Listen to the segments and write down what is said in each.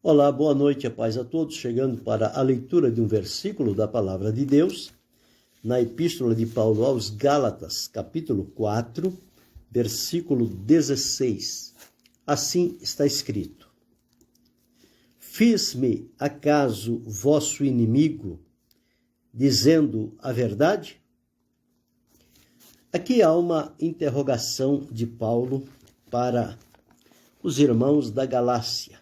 Olá, boa noite, a paz a todos, chegando para a leitura de um versículo da Palavra de Deus, na Epístola de Paulo aos Gálatas, capítulo 4, versículo 16. Assim está escrito: Fiz-me acaso vosso inimigo, dizendo a verdade? Aqui há uma interrogação de Paulo para os irmãos da Galácia.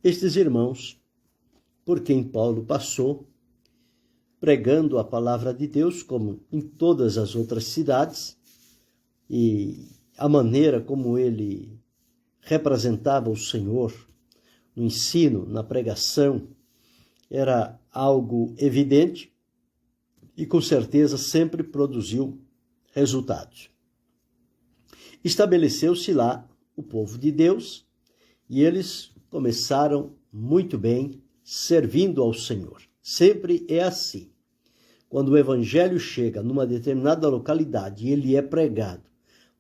Estes irmãos, por quem Paulo passou, pregando a palavra de Deus, como em todas as outras cidades, e a maneira como ele representava o Senhor no ensino, na pregação, era algo evidente e com certeza sempre produziu resultados. Estabeleceu-se lá o povo de Deus e eles começaram muito bem servindo ao Senhor. Sempre é assim. Quando o evangelho chega numa determinada localidade e ele é pregado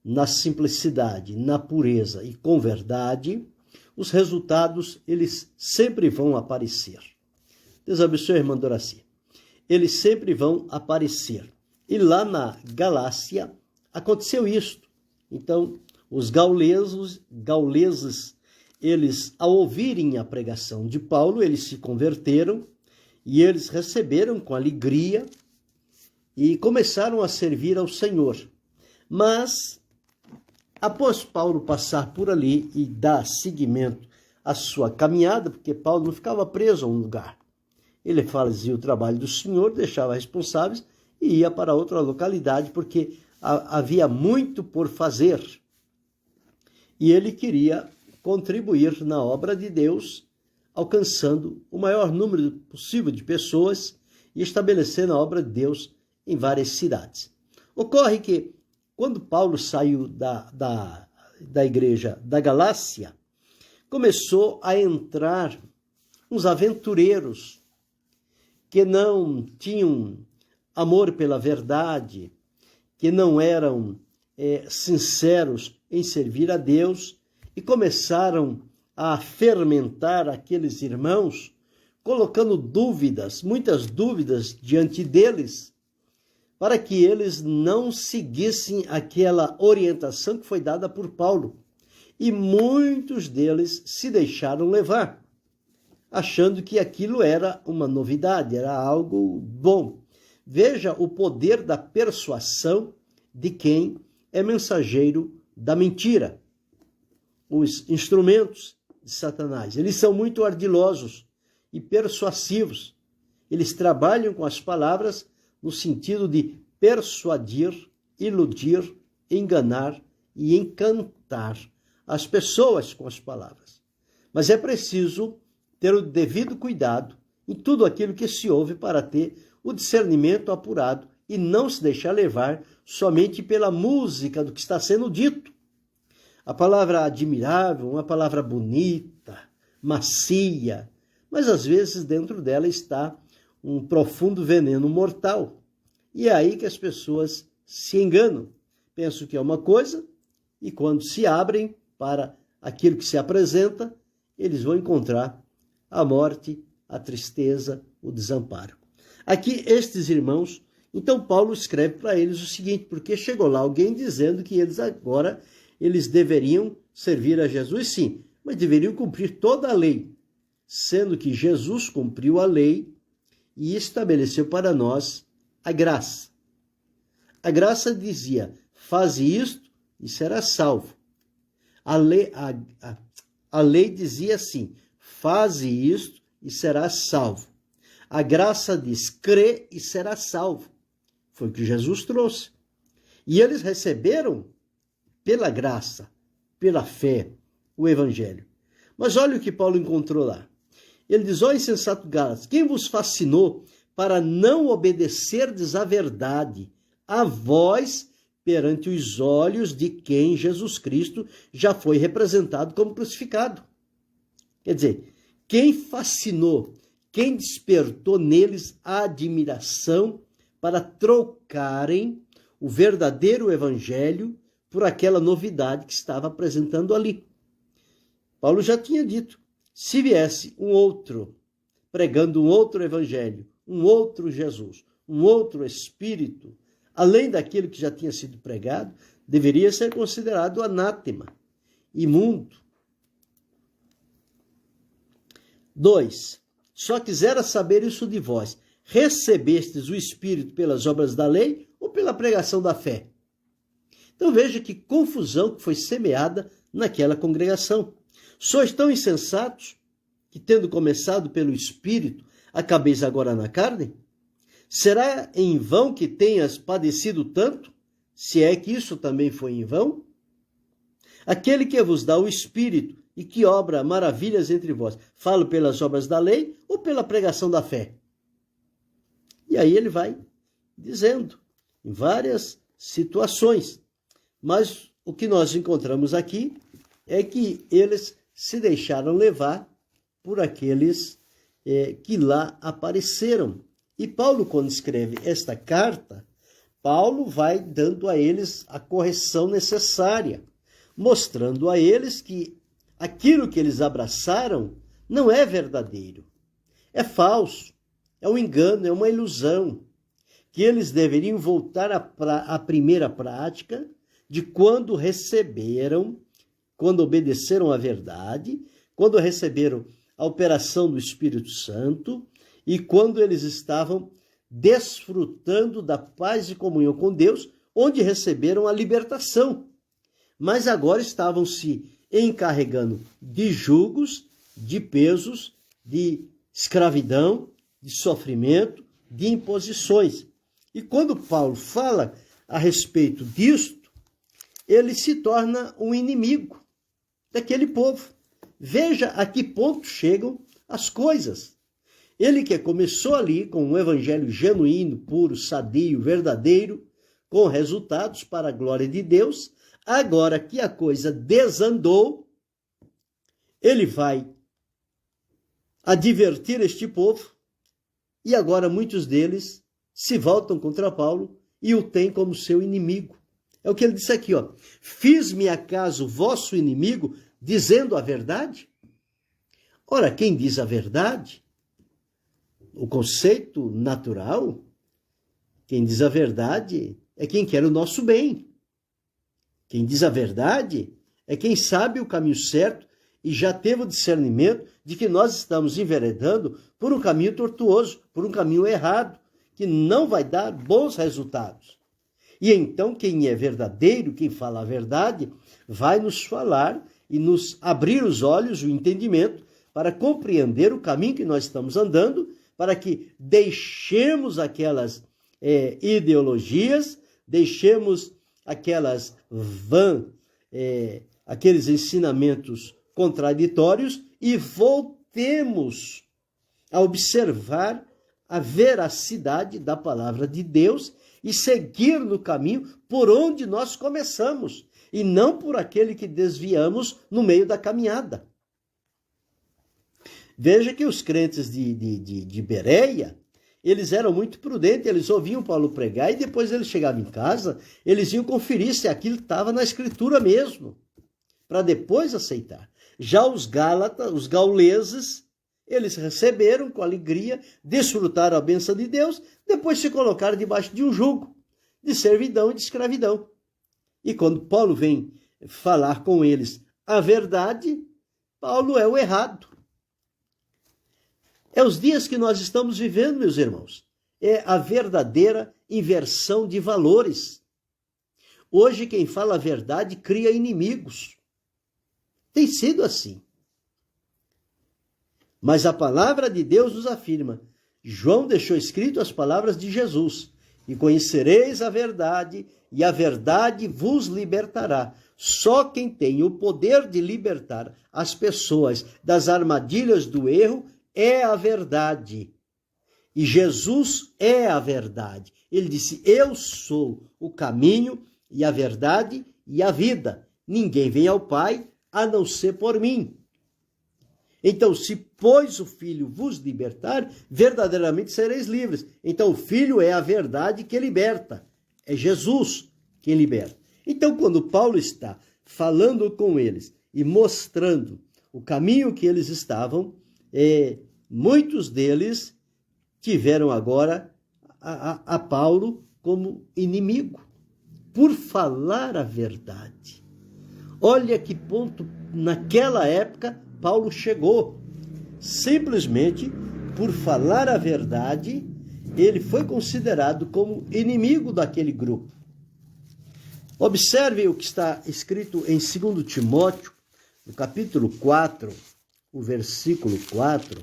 na simplicidade, na pureza e com verdade, os resultados eles sempre vão aparecer. Deus abençoe, irmã Doraci. Eles sempre vão aparecer. E lá na Galácia aconteceu isto. Então, os gauleses, eles, ao ouvirem a pregação de Paulo, eles se converteram e eles receberam com alegria e começaram a servir ao Senhor. Mas, após Paulo passar por ali e dar seguimento à sua caminhada, porque Paulo não ficava preso a um lugar, ele fazia o trabalho do Senhor, deixava responsáveis e ia para outra localidade, porque havia muito por fazer. E ele queria contribuir na obra de Deus, alcançando o maior número possível de pessoas e estabelecendo a obra de Deus em várias cidades. Ocorre que, quando Paulo saiu da igreja da Galácia, começou a entrar uns aventureiros que não tinham amor pela verdade, que não eram sinceros em servir a Deus, e começaram a fermentar aqueles irmãos, colocando dúvidas, muitas dúvidas diante deles, para que eles não seguissem aquela orientação que foi dada por Paulo. E muitos deles se deixaram levar, achando que aquilo era uma novidade, era algo bom. Veja o poder da persuasão de quem é mensageiro da mentira. Os instrumentos de Satanás, eles são muito ardilosos e persuasivos. Eles trabalham com as palavras no sentido de persuadir, iludir, enganar e encantar as pessoas com as palavras. Mas é preciso ter o devido cuidado em tudo aquilo que se ouve para ter o discernimento apurado e não se deixar levar somente pela música do que está sendo dito. A palavra admirável, uma palavra bonita, macia, mas às vezes dentro dela está um profundo veneno mortal. E é aí que as pessoas se enganam. Pensam que é uma coisa e quando se abrem para aquilo que se apresenta, eles vão encontrar a morte, a tristeza, o desamparo. Aqui estes irmãos, então Paulo escreve para eles o seguinte, porque chegou lá alguém dizendo que eles deveriam servir a Jesus, sim, mas deveriam cumprir toda a lei, sendo que Jesus cumpriu a lei e estabeleceu para nós a graça. A graça dizia, faze isto e serás salvo. A lei dizia assim, faze isto e serás salvo. A graça diz, crê e serás salvo. Foi o que Jesus trouxe. E eles receberam pela graça, pela fé, o evangelho. Mas olha o que Paulo encontrou lá. Ele diz, ó insensato Gálatas, quem vos fascinou para não obedecerdes à verdade, a vós perante os olhos de quem Jesus Cristo já foi representado como crucificado? Quer dizer, quem fascinou, quem despertou neles a admiração para trocarem o verdadeiro evangelho por aquela novidade que estava apresentando ali. Paulo já tinha dito, Se viesse um outro, pregando um outro evangelho, um outro Jesus, um outro Espírito, além daquilo que já tinha sido pregado, deveria ser considerado anátema, imundo. 2. Só quisera saber isso de vós. Recebestes o Espírito pelas obras da lei ou pela pregação da fé? Então veja que confusão que foi semeada naquela congregação. Sois tão insensatos que, tendo começado pelo Espírito, acabeis agora na carne? Será em vão que tenhas padecido tanto, se é que isso também foi em vão? Aquele que vos dá o Espírito e que obra maravilhas entre vós, falo pelas obras da lei ou pela pregação da fé? E aí ele vai dizendo, em várias situações. Mas o que nós encontramos aqui é que eles se deixaram levar por aqueles que lá apareceram. E Paulo, quando escreve esta carta, Paulo vai dando a eles a correção necessária, mostrando a eles que aquilo que eles abraçaram não é verdadeiro, é falso, é um engano, é uma ilusão, que eles deveriam voltar à primeira prática de quando receberam, quando obedeceram à verdade, quando receberam a operação do Espírito Santo e quando eles estavam desfrutando da paz e comunhão com Deus, onde receberam a libertação. Mas agora estavam se encarregando de julgos, de pesos, de escravidão, de sofrimento, de imposições. E quando Paulo fala a respeito disto, ele se torna um inimigo daquele povo. Veja a que ponto chegam as coisas. Ele que começou ali com um evangelho genuíno, puro, sadio, verdadeiro, com resultados para a glória de Deus, agora que a coisa desandou, ele vai advertir este povo e agora muitos deles se voltam contra Paulo e o têm como seu inimigo. É o que ele disse aqui, ó. Fiz-me acaso vosso inimigo dizendo a verdade? Ora, quem diz a verdade, o conceito natural, quem diz a verdade é quem quer o nosso bem. Quem diz a verdade é quem sabe o caminho certo e já teve o discernimento de que nós estamos enveredando por um caminho tortuoso, por um caminho errado, que não vai dar bons resultados. E então quem é verdadeiro, quem fala a verdade, vai nos falar e nos abrir os olhos, o entendimento, para compreender o caminho que nós estamos andando, para que deixemos aquelas ideologias, deixemos aquelas aqueles ensinamentos contraditórios e voltemos a observar a veracidade da palavra de Deus e seguir no caminho por onde nós começamos, e não por aquele que desviamos no meio da caminhada. Veja que os crentes de Bereia, eles eram muito prudentes, eles ouviam Paulo pregar e depois eles chegavam em casa, eles iam conferir se aquilo estava na Escritura mesmo, para depois aceitar. Já os Gálatas, os gauleses, eles receberam com alegria, desfrutaram a bênção de Deus, depois se colocaram debaixo de um jugo de servidão e de escravidão. E quando Paulo vem falar com eles a verdade, Paulo é o errado. É os dias que nós estamos vivendo, meus irmãos. É a verdadeira inversão de valores. Hoje quem fala a verdade cria inimigos. Tem sido assim. Mas a palavra de Deus nos afirma. João deixou escrito as palavras de Jesus. E conhecereis a verdade, e a verdade vos libertará. Só quem tem o poder de libertar as pessoas das armadilhas do erro é a verdade. E Jesus é a verdade. Ele disse, eu sou o caminho e a verdade e a vida. Ninguém vem ao Pai a não ser por mim. Então, se pois o Filho vos libertar, verdadeiramente sereis livres. Então, o Filho é a verdade que liberta. É Jesus quem liberta. Então, quando Paulo está falando com eles e mostrando o caminho que eles estavam, muitos deles tiveram agora a Paulo como inimigo, por falar a verdade. Olha que ponto, naquela época, Paulo chegou. Simplesmente, por falar a verdade, ele foi considerado como inimigo daquele grupo. Observe o que está escrito em 2 Timóteo, no capítulo 4, o versículo 4,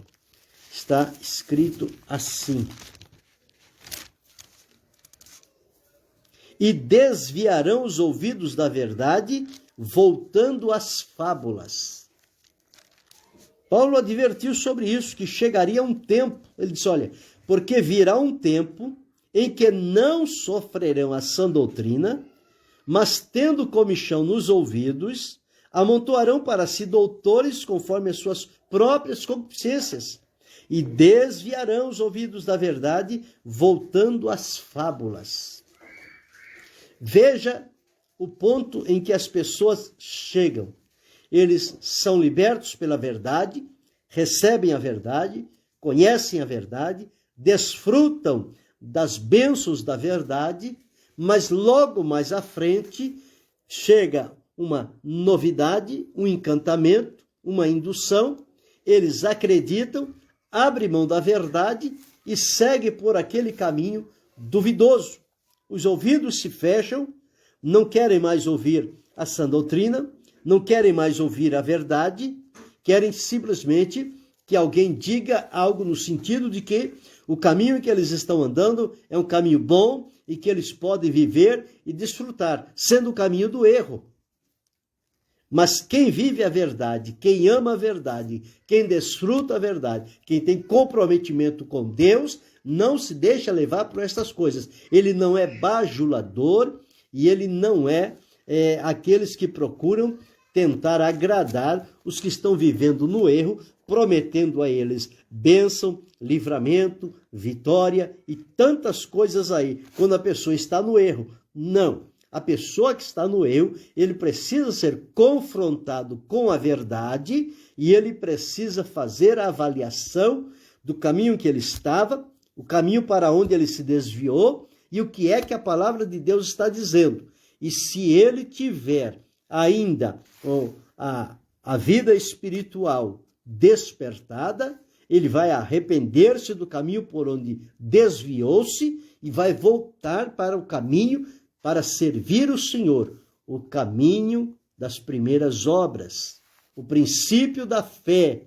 está escrito assim: e desviarão os ouvidos da verdade, voltando às fábulas. Paulo advertiu sobre isso, que chegaria um tempo, ele disse, olha, porque virá um tempo em que não sofrerão a sã doutrina, mas tendo comichão nos ouvidos, amontoarão para si doutores conforme as suas próprias concupiscências, e desviarão os ouvidos da verdade, voltando às fábulas. Veja o ponto em que as pessoas chegam. Eles são libertos pela verdade, recebem a verdade, conhecem a verdade, desfrutam das bênçãos da verdade, mas logo mais à frente chega uma novidade, um encantamento, uma indução, eles acreditam, abrem mão da verdade e seguem por aquele caminho duvidoso. Os ouvidos se fecham, não querem mais ouvir a sã doutrina, não querem mais ouvir a verdade, querem simplesmente que alguém diga algo no sentido de que o caminho que eles estão andando é um caminho bom e que eles podem viver e desfrutar, sendo o caminho do erro. Mas quem vive a verdade, quem ama a verdade, quem desfruta a verdade, quem tem comprometimento com Deus, não se deixa levar por estas coisas. Ele não é bajulador e ele não é aqueles que procuram tentar agradar os que estão vivendo no erro, prometendo a eles bênção, livramento, vitória e tantas coisas aí, quando a pessoa está no erro. Não. A pessoa que está no erro, ele precisa ser confrontado com a verdade e ele precisa fazer a avaliação do caminho que ele estava, o caminho para onde ele se desviou e o que é que a palavra de Deus está dizendo. E se ele tiver ainda a vida espiritual despertada, ele vai arrepender-se do caminho por onde desviou-se e vai voltar para o caminho para servir o Senhor, o caminho das primeiras obras, o princípio da fé,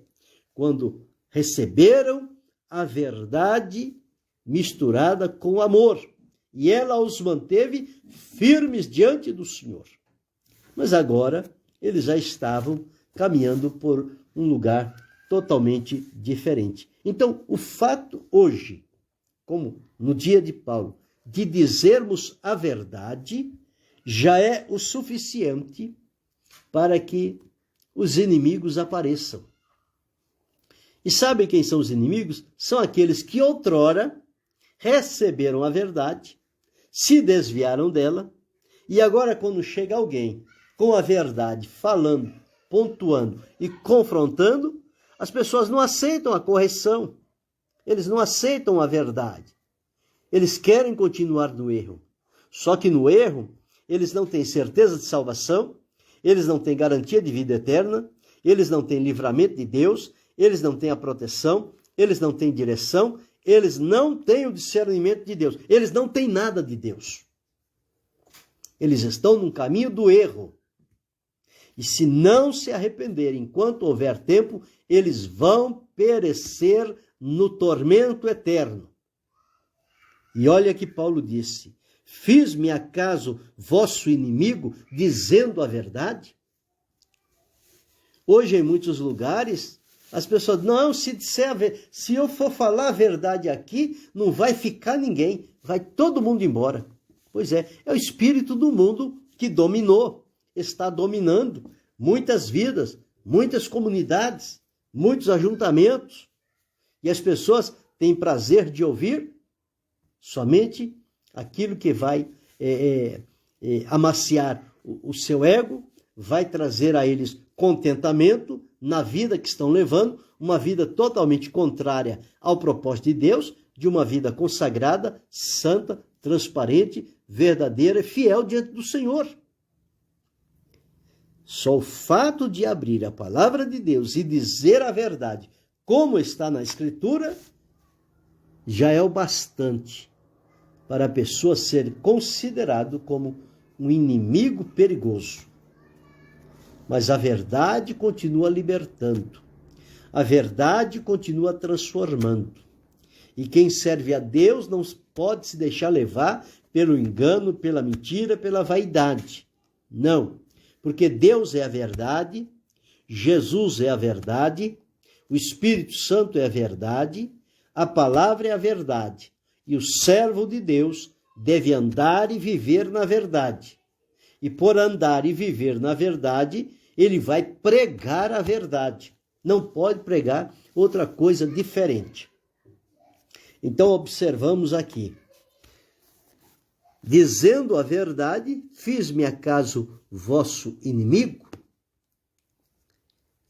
quando receberam a verdade misturada com amor, e ela os manteve firmes diante do Senhor. Mas agora eles já estavam caminhando por um lugar totalmente diferente. Então, o fato hoje, como no dia de Paulo, de dizermos a verdade, já é o suficiente para que os inimigos apareçam. E sabem quem são os inimigos? São aqueles que outrora receberam a verdade, se desviaram dela, e agora quando chega alguém com a verdade, falando, pontuando e confrontando, as pessoas não aceitam a correção, eles não aceitam a verdade. Eles querem continuar no erro. Só que no erro, eles não têm certeza de salvação, eles não têm garantia de vida eterna, eles não têm livramento de Deus, eles não têm a proteção, eles não têm direção, eles não têm o discernimento de Deus, eles não têm nada de Deus. Eles estão no caminho do erro. E se não se arrependerem enquanto houver tempo, eles vão perecer no tormento eterno. E olha que Paulo disse, fiz-me acaso vosso inimigo dizendo a verdade? Hoje em muitos lugares, as pessoas, não, se eu for falar a verdade aqui, não vai ficar ninguém, vai todo mundo embora. Pois é o espírito do mundo que dominou, está dominando muitas vidas, muitas comunidades, muitos ajuntamentos. E as pessoas têm prazer de ouvir somente aquilo que vai amaciar o seu ego, vai trazer a eles contentamento, na vida que estão levando, uma vida totalmente contrária ao propósito de Deus, de uma vida consagrada, santa, transparente, verdadeira e fiel diante do Senhor. Só o fato de abrir a palavra de Deus e dizer a verdade, como está na Escritura, já é o bastante para a pessoa ser considerado como um inimigo perigoso. Mas a verdade continua libertando. A verdade continua transformando. E quem serve a Deus não pode se deixar levar pelo engano, pela mentira, pela vaidade. Não, porque Deus é a verdade, Jesus é a verdade, o Espírito Santo é a verdade, a palavra é a verdade. E o servo de Deus deve andar e viver na verdade. E por andar e viver na verdade, ele vai pregar a verdade. Não pode pregar outra coisa diferente. Então, observamos aqui. Dizendo a verdade, fiz-me acaso vosso inimigo?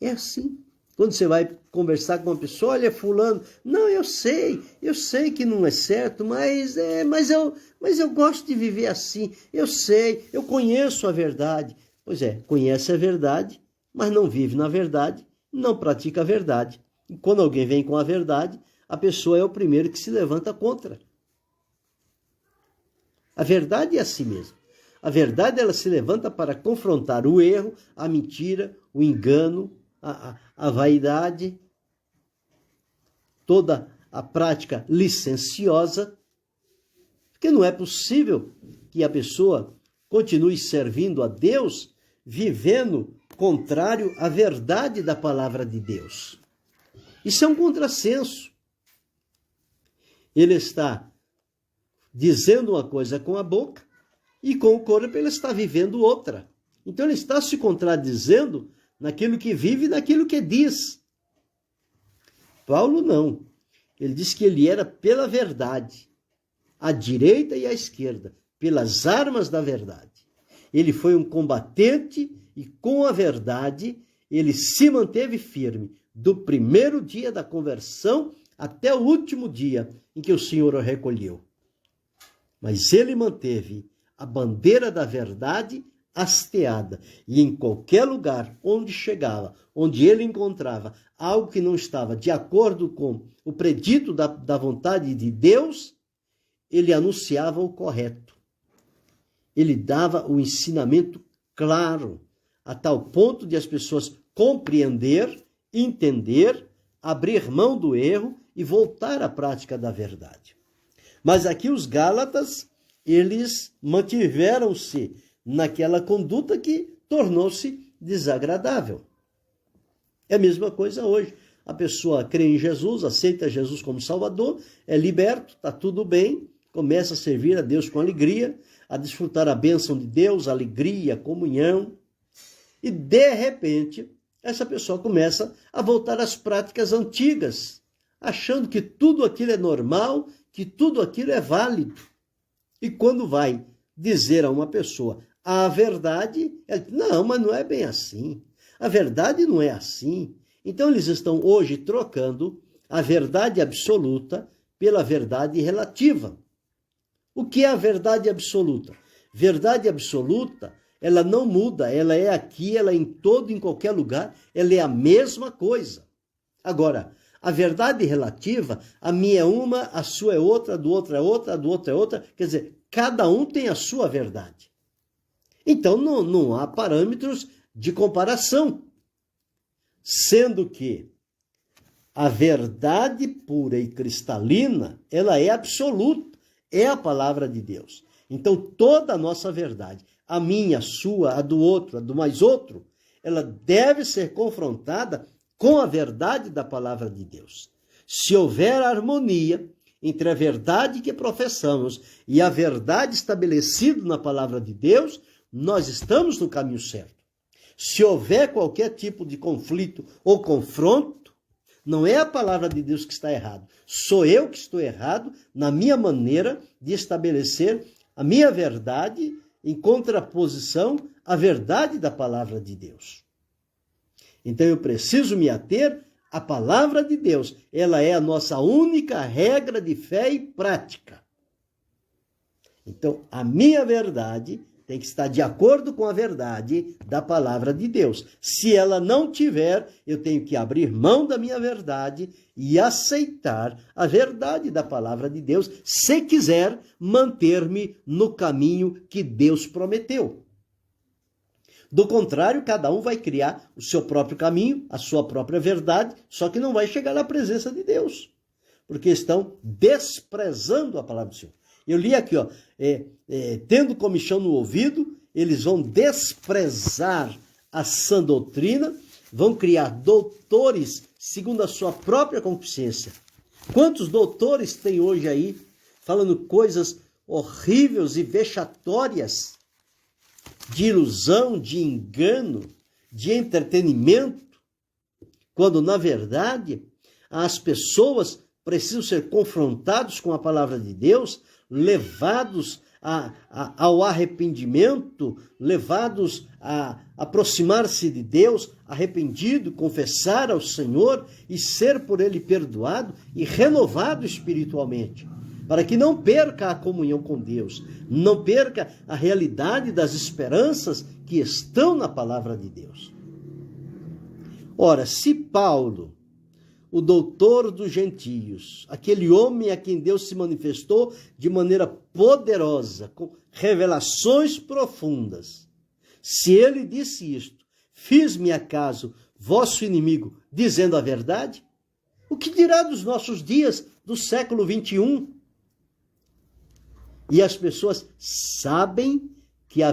É assim. Quando você vai conversar com uma pessoa, olha, fulano, não, eu sei que não é certo, mas eu gosto de viver assim, eu sei, eu conheço a verdade. Pois é, conhece a verdade, mas não vive na verdade, não pratica a verdade. E quando alguém vem com a verdade, a pessoa é o primeiro que se levanta contra. A verdade é assim mesmo. A verdade, ela se levanta para confrontar o erro, a mentira, o engano, a vaidade, toda a prática licenciosa, porque não é possível que a pessoa continue servindo a Deus vivendo contrário à verdade da palavra de Deus. Isso é um contrassenso. Ele está dizendo uma coisa com a boca e com o corpo ele está vivendo outra. Então ele está se contradizendo naquilo que vive e naquilo que diz. Paulo não. Ele diz que ele era pela verdade, à direita e à esquerda, pelas armas da verdade. Ele foi um combatente e com a verdade ele se manteve firme do primeiro dia da conversão até o último dia em que o Senhor o recolheu. Mas ele manteve a bandeira da verdade hasteada, e em qualquer lugar onde chegava, onde ele encontrava algo que não estava de acordo com o predito da vontade de Deus, ele anunciava o correto. Ele dava o ensinamento claro, a tal ponto de as pessoas compreender, entender, abrir mão do erro e voltar à prática da verdade. Mas aqui os Gálatas, eles mantiveram-se naquela conduta que tornou-se desagradável. É a mesma coisa hoje. A pessoa crê em Jesus, aceita Jesus como Salvador, é liberto, está tudo bem, começa a servir a Deus com alegria, a desfrutar a bênção de Deus, a alegria, a comunhão. E, de repente, essa pessoa começa a voltar às práticas antigas, achando que tudo aquilo é normal, que tudo aquilo é válido. E quando vai dizer a uma pessoa a verdade, ela diz, não, mas não é bem assim. A verdade não é assim. Então eles estão hoje trocando a verdade absoluta pela verdade relativa. O que é a verdade absoluta? Verdade absoluta, ela não muda, ela é aqui, ela é em todo, em qualquer lugar, ela é a mesma coisa. Agora, a verdade relativa, a minha é uma, a sua é outra, a do outro é outra, a do outro é outra. Quer dizer, cada um tem a sua verdade. Então, não há parâmetros de comparação. Sendo que a verdade pura e cristalina, ela é absoluta, é a palavra de Deus. Então, toda a nossa verdade, a minha, a sua, a do outro, a do mais outro, ela deve ser confrontada com a verdade da palavra de Deus. Se houver harmonia entre a verdade que professamos e a verdade estabelecida na palavra de Deus, nós estamos no caminho certo. Se houver qualquer tipo de conflito ou confronto, não é a palavra de Deus que está errado. Sou eu que estou errado na minha maneira de estabelecer a minha verdade em contraposição à verdade da palavra de Deus. Então eu preciso me ater à palavra de Deus. Ela é a nossa única regra de fé e prática. Então, a minha verdade tem que estar de acordo com a verdade da palavra de Deus. Se ela não tiver, eu tenho que abrir mão da minha verdade e aceitar a verdade da palavra de Deus, se quiser manter-me no caminho que Deus prometeu. Do contrário, cada um vai criar o seu próprio caminho, a sua própria verdade, só que não vai chegar na presença de Deus, porque estão desprezando a palavra do Senhor. Eu li aqui, tendo comichão no ouvido, eles vão desprezar a sã doutrina, vão criar doutores segundo a sua própria concupiscência. Quantos doutores tem hoje aí falando coisas horríveis e vexatórias, de ilusão, de engano, de entretenimento, quando, na verdade, as pessoas precisam ser confrontadas com a palavra de Deus, levados ao arrependimento, levados a aproximar-se de Deus, arrependido, confessar ao Senhor e ser por Ele perdoado e renovado espiritualmente, para que não perca a comunhão com Deus, não perca a realidade das esperanças que estão na palavra de Deus. Ora, se Paulo, o doutor dos gentios, aquele homem a quem Deus se manifestou de maneira poderosa, com revelações profundas, se ele disse isto, fiz-me acaso vosso inimigo, dizendo a verdade, o que dirá dos nossos dias, do século 21? E as pessoas sabem que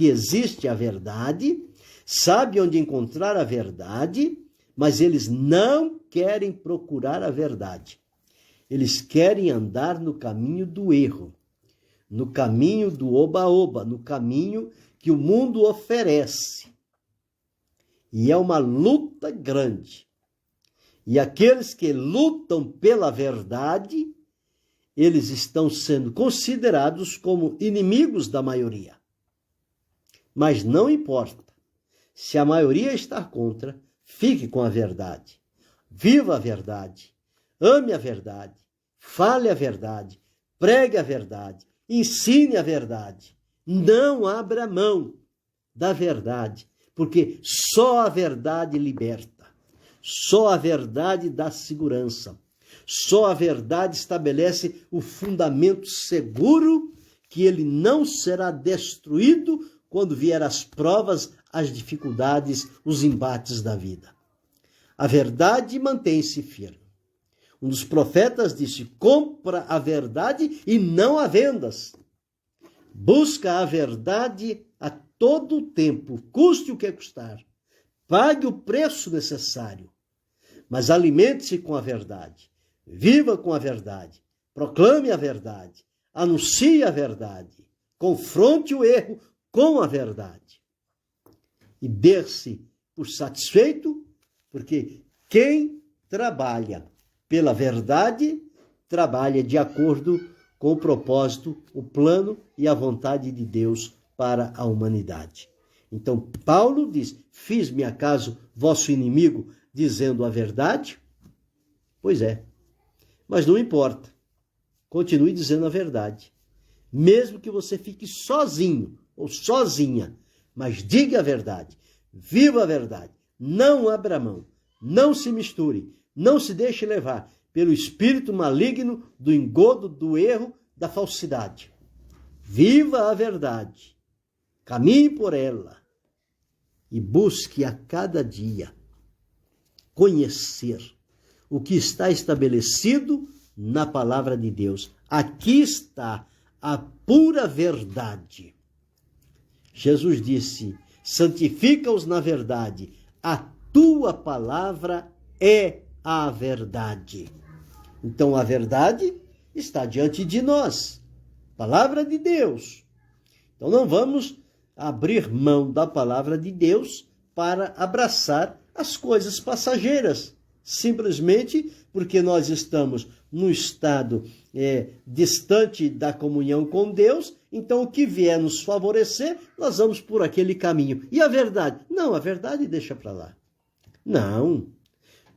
existe a verdade, sabem onde encontrar a verdade, mas eles não querem procurar a verdade. Eles querem andar no caminho do erro, no caminho do oba-oba, no caminho que o mundo oferece. E é uma luta grande. E aqueles que lutam pela verdade, eles estão sendo considerados como inimigos da maioria. Mas não importa. Se a maioria está contra, fique com a verdade. Viva a verdade. Ame a verdade. Fale a verdade. Pregue a verdade. Ensine a verdade. Não abra mão da verdade, porque só a verdade liberta. Só a verdade dá segurança. Só a verdade estabelece o fundamento seguro que ele não será destruído quando vier as provas, as dificuldades, os embates da vida. A verdade mantém-se firme. Um dos profetas disse, compra a verdade e não a vendas. Busca a verdade a todo tempo, custe o que custar. Pague o preço necessário, mas alimente-se com a verdade. Viva com a verdade, proclame a verdade, anuncie a verdade, confronte o erro com a verdade. E dê-se por satisfeito, porque quem trabalha pela verdade, trabalha de acordo com o propósito, o plano e a vontade de Deus para a humanidade. Então, Paulo diz, fiz-me acaso vosso inimigo dizendo a verdade? Pois é. Mas não importa, continue dizendo a verdade. Mesmo que você fique sozinho ou sozinha, mas diga a verdade, viva a verdade, não abra mão, não se misture, não se deixe levar pelo espírito maligno do engodo, do erro, da falsidade. Viva a verdade, caminhe por ela e busque a cada dia conhecer o que está estabelecido na palavra de Deus. Aqui está a pura verdade. Jesus disse, santifica-os na verdade, a tua palavra é a verdade. Então a verdade está diante de nós, palavra de Deus. Então não vamos abrir mão da palavra de Deus para abraçar as coisas passageiras, simplesmente porque nós estamos num estado distante da comunhão com Deus, então o que vier nos favorecer, nós vamos por aquele caminho. E a verdade? Não, a verdade deixa para lá. Não.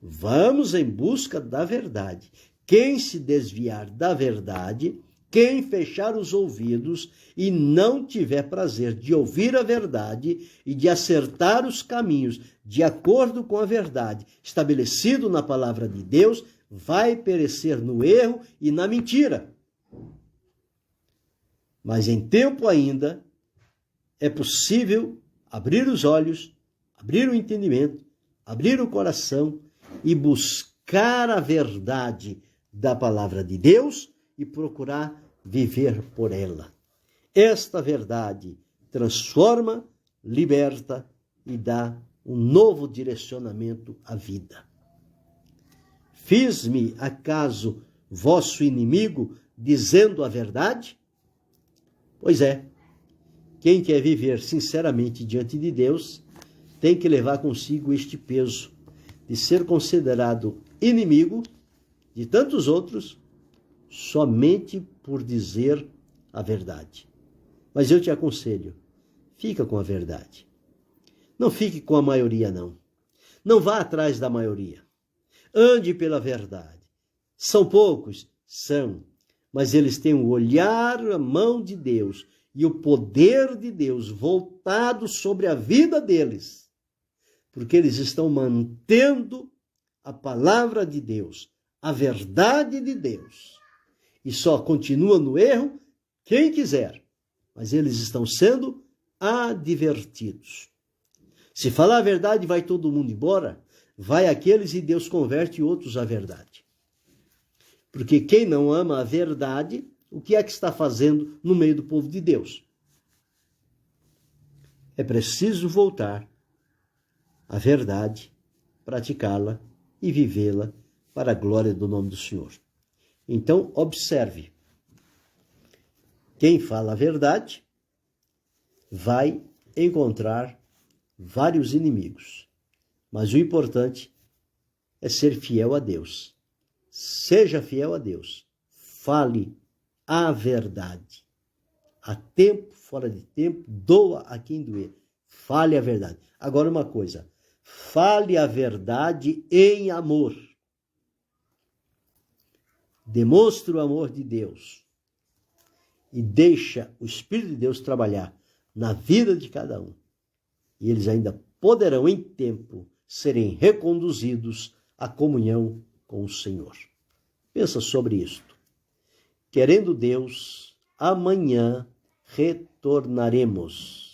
Vamos em busca da verdade. Quem se desviar da verdade, quem fechar os ouvidos e não tiver prazer de ouvir a verdade e de acertar os caminhos de acordo com a verdade estabelecido na palavra de Deus, vai perecer no erro e na mentira. Mas em tempo ainda é possível abrir os olhos, abrir o entendimento, abrir o coração e buscar a verdade da palavra de Deus e procurar viver por ela. Esta verdade transforma, liberta e dá um novo direcionamento à vida. Fiz-me acaso vosso inimigo dizendo a verdade? Pois é, quem quer viver sinceramente diante de Deus tem que levar consigo este peso de ser considerado inimigo de tantos outros somente por dizer a verdade. Mas eu te aconselho, fica com a verdade. Não fique com a maioria, não. Não vá atrás da maioria. Ande pela verdade. São poucos? São. Mas eles têm o olhar, a mão de Deus e o poder de Deus voltado sobre a vida deles. Porque eles estão mantendo a palavra de Deus, a verdade de Deus. E só continua no erro quem quiser. Mas eles estão sendo advertidos. Se falar a verdade, vai todo mundo embora. Vai aqueles e Deus converte outros à verdade. Porque quem não ama a verdade, o que é que está fazendo no meio do povo de Deus? É preciso voltar à verdade, praticá-la e vivê-la para a glória do nome do Senhor. Então, observe. Quem fala a verdade vai encontrar vários inimigos. Mas o importante é ser fiel a Deus. Seja fiel a Deus. Fale a verdade. A tempo, fora de tempo, doa a quem doer. Fale a verdade. Agora uma coisa. Fale a verdade em amor. Demonstre o amor de Deus. E deixa o Espírito de Deus trabalhar na vida de cada um. E eles ainda poderão, em tempo, serem reconduzidos à comunhão com o Senhor. Pensa sobre isto. Querendo Deus, amanhã retornaremos.